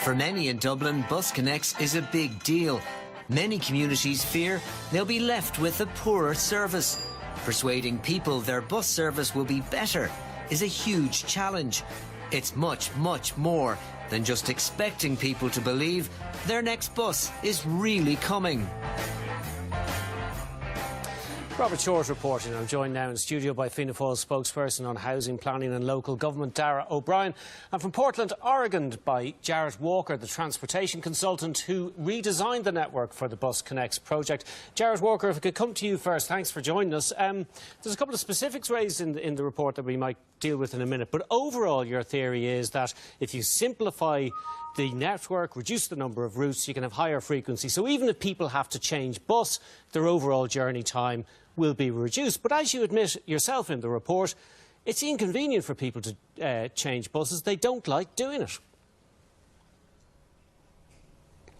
For many in Dublin, BusConnects is a big deal. Many communities fear they'll be left with a poorer service. Persuading people their bus service will be better is a huge challenge. It's much, much more than just expecting people to believe their next bus is really coming. Robert Short reporting. I'm joined now in the studio by Fianna Fáil spokesperson on housing, planning and local government, Dara O'Brien, and from Portland, Oregon, by Jared Walker, the transportation consultant who redesigned the network for the BusConnects project. Jared Walker, if I could come to you first, thanks for joining us. There's a couple of specifics raised in the report that we might deal with in a minute, but overall your theory is that if you simplify the network, reduce the number of routes, you can have higher frequency. So even if people have to change bus, their overall journey time will be reduced. But as you admit yourself in the report, it's inconvenient for people to change buses. They don't like doing it.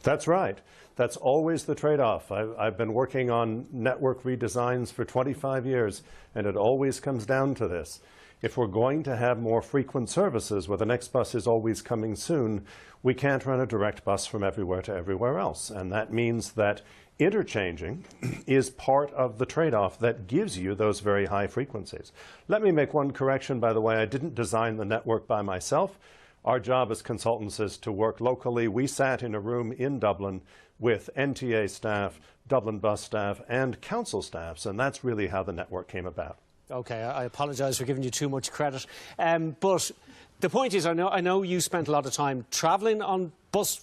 That's right. That's always the trade-off. I've been working on network redesigns for 25 years, and it always comes down to this. If we're going to have more frequent services where the next bus is always coming soon, we can't run a direct bus from everywhere to everywhere else. And that means that interchanging is part of the trade-off that gives you those very high frequencies. Let me make one correction, by the way. I didn't design the network by myself. Our job as consultants is to work locally. We sat in a room in Dublin with NTA staff, Dublin bus staff, and council staffs, and that's really how the network came about. OK, I apologise for giving you too much credit. But the point is, I know you spent a lot of time travelling on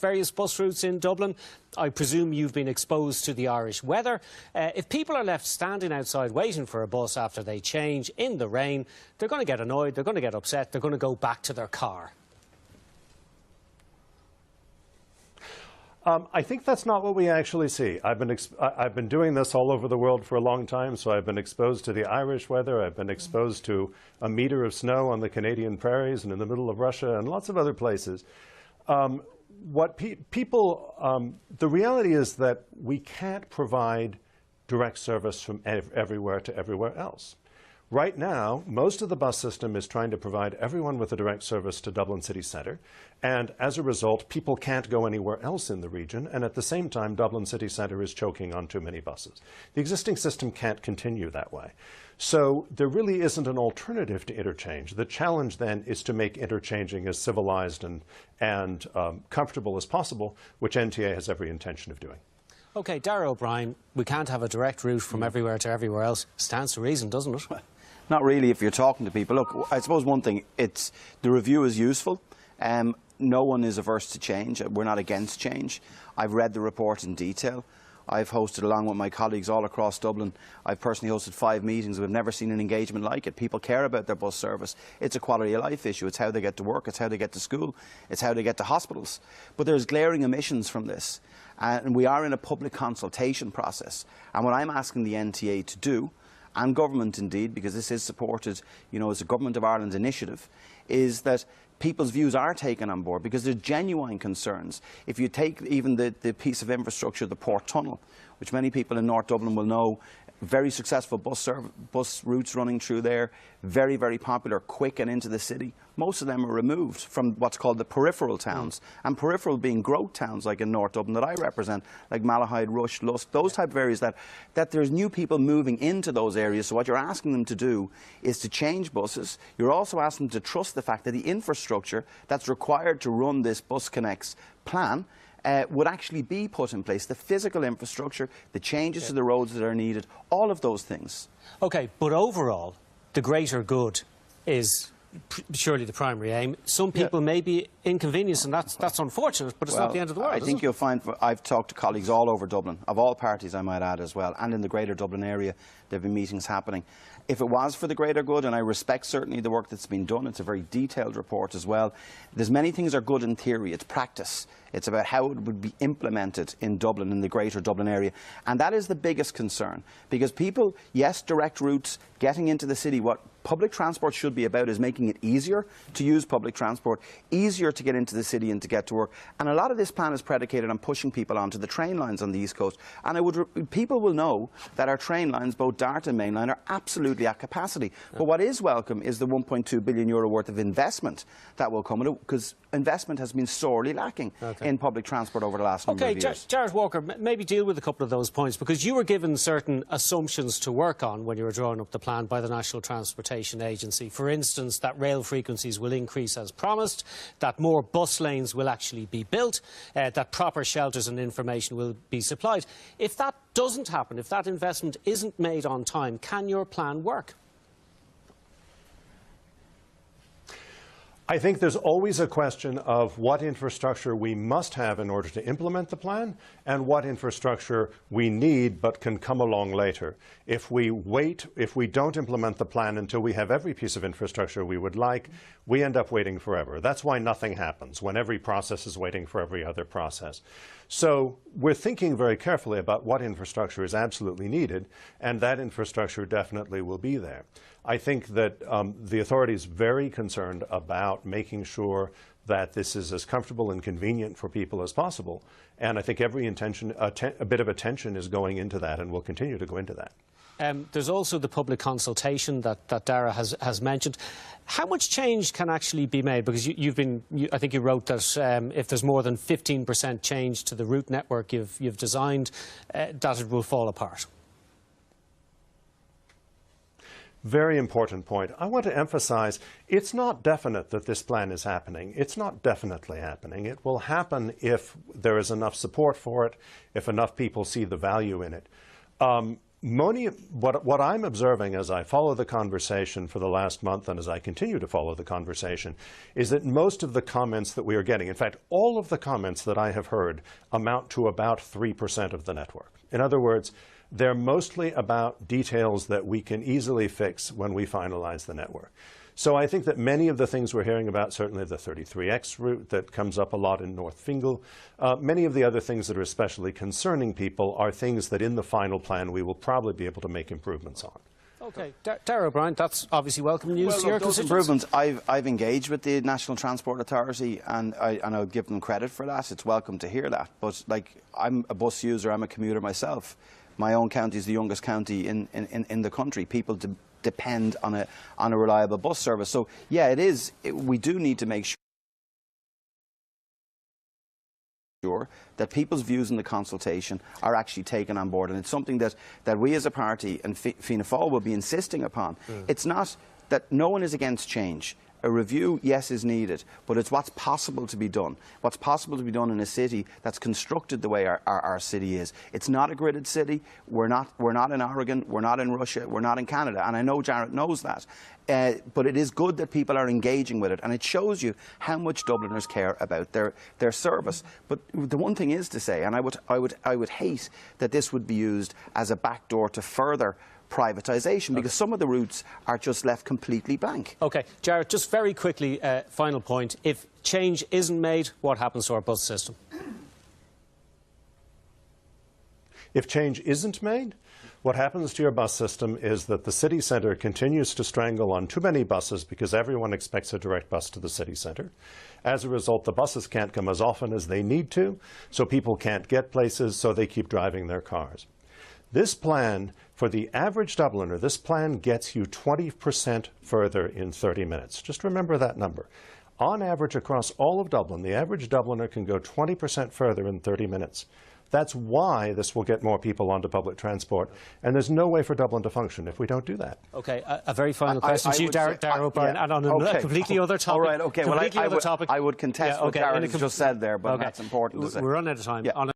various bus routes in Dublin. I presume you've been exposed to the Irish weather. If people are left standing outside waiting for a bus after they change in the rain, they're going to get annoyed, they're going to get upset, they're going to go back to their car. I think that's not what we actually see. I've been doing this all over the world for a long time, so I've been exposed to the Irish weather. I've been exposed to a metre of snow on the Canadian prairies and in the middle of Russia and lots of other places. The reality is that we can't provide direct service from everywhere to everywhere else. Right now, most of the bus system is trying to provide everyone with a direct service to Dublin city centre, and as a result, people can't go anywhere else in the region, and at the same time, Dublin city centre is choking on too many buses. The existing system can't continue that way. So there really isn't an alternative to interchange. The challenge then is to make interchanging as civilized and comfortable as possible, which NTA has every intention of doing. OK, Dara O'Brien, we can't have a direct route from everywhere to everywhere else. Stands to reason, doesn't it? Not really if you're talking to people. Look, I suppose one thing, the review is useful. No one is averse to change. We're not against change. I've read the report in detail. I've hosted, along with my colleagues all across Dublin, I've personally hosted 5 meetings. We've never seen an engagement like it. People care about their bus service. It's a quality of life issue. It's how they get to work. It's how they get to school. It's how they get to hospitals. But there's glaring omissions from this. And we are in a public consultation process. And what I'm asking the NTA to do, and government indeed, because this is supported, as a Government of Ireland initiative, is that people's views are taken on board, because there's genuine concerns. If you take even the piece of infrastructure, the Port Tunnel, which many people in North Dublin will know, very successful bus routes running through there, very, very popular, quick and into the city. Most of them are removed from what's called the peripheral towns, and peripheral being growth towns like in North Dublin that I represent, like Malahide, Rush, Lusk, those type of areas that there's new people moving into those areas. So what you're asking them to do is to change buses. You're also asking them to trust the fact that the infrastructure that's required to run this BusConnects plan would actually be put in place. The physical infrastructure, the changes to the roads that are needed, all of those things. OK, but overall, the greater good is surely the primary aim. Some people may be inconvenienced, and that's unfortunate, but it's not the end of the world. I think you'll find, I've talked to colleagues all over Dublin, of all parties I might add as well, and in the greater Dublin area, there have been meetings happening. If it was for the greater good, and I respect certainly the work that's been done, it's a very detailed report as well. There's many things are good in theory. It's practice. It's about how it would be implemented in Dublin, in the greater Dublin area. And that is the biggest concern, because people, yes, direct routes, getting into the city, what public transport should be about is making it easier to use public transport, easier to get into the city and to get to work. And a lot of this plan is predicated on pushing people onto the train lines on the East Coast. And people will know that our train lines, both Dart and Mainline, are absolutely at capacity. But what is welcome is the €1.2 billion worth of investment that will come, because investment has been sorely lacking in public transport over the last number of years. Jared Walker, maybe deal with a couple of those points, because you were given certain assumptions to work on when you were drawing up the plan by the National Transportation Agency. For instance, that rail frequencies will increase as promised, that more bus lanes will actually be built, that proper shelters and information will be supplied. If that doesn't happen, if that investment isn't made on time, can your plan work? I think there's always a question of what infrastructure we must have in order to implement the plan and what infrastructure we need but can come along later. If we wait, if we don't implement the plan until we have every piece of infrastructure we would like, we end up waiting forever. That's why nothing happens, when every process is waiting for every other process. So we're thinking very carefully about what infrastructure is absolutely needed, and that infrastructure definitely will be there. I think that the authority is very concerned about making sure that this is as comfortable and convenient for people as possible. And I think every a bit of attention is going into that and will continue to go into that. There's also the public consultation that Dara has mentioned. How much change can actually be made? Because I think you wrote that if there's more than 15% change to the route network you've designed, that it will fall apart. Very important point. I want to emphasize it's not definite that this plan is happening. It's not definitely happening. It will happen if there is enough support for it, if enough people see the value in it. What I'm observing as I follow the conversation for the last month and as I continue to follow the conversation is that most of the comments that we are getting, in fact, all of the comments that I have heard amount to about 3% of the network. In other words, they're mostly about details that we can easily fix when we finalize the network. So I think that many of the things we're hearing about, certainly the 33X route that comes up a lot in North Fingal, many of the other things that are especially concerning people are things that in the final plan we will probably be able to make improvements on. OK. Dara O'Brien, that's obviously welcome news to your those improvements, I've engaged with the National Transport Authority, and I'll give them credit for that. It's welcome to hear that. But, like, I'm a bus user, I'm a commuter myself. My own county is the youngest county in the country. People depend on a reliable bus service. So, yeah, we do need to make sure that people's views in the consultation are actually taken on board. And it's something that we as a party and Fianna Fáil will be insisting upon. It's not that no one is against change. A review, yes, is needed, but it's what's possible to be done. What's possible to be done in a city that's constructed the way our city is. It's not a gridded city. We're not in Oregon. We're not in Russia. We're not in Canada. And I know Jarrett knows that. But it is good that people are engaging with it, and it shows you how much Dubliners care about their service. But the one thing is to say, and I would hate that this would be used as a backdoor to further privatisation, because some of the routes are just left completely blank. OK. Jarrett, just very quickly, final point. If change isn't made, what happens to our bus system? If change isn't made, what happens to your bus system is that the city centre continues to strangle on too many buses because everyone expects a direct bus to the city centre. As a result, the buses can't come as often as they need to, so people can't get places, so they keep driving their cars. This plan, for the average Dubliner, this plan gets you 20% further in 30 minutes. Just remember that number. On average, across all of Dublin, the average Dubliner can go 20% further in 30 minutes. That's why this will get more people onto public transport. And there's no way for Dublin to function if we don't do that. OK, a very final question to you, Dara O'Brien, and on a completely other topic. All right, OK. Well, I would contest what Dara just said there, but that's important. We're running out of time.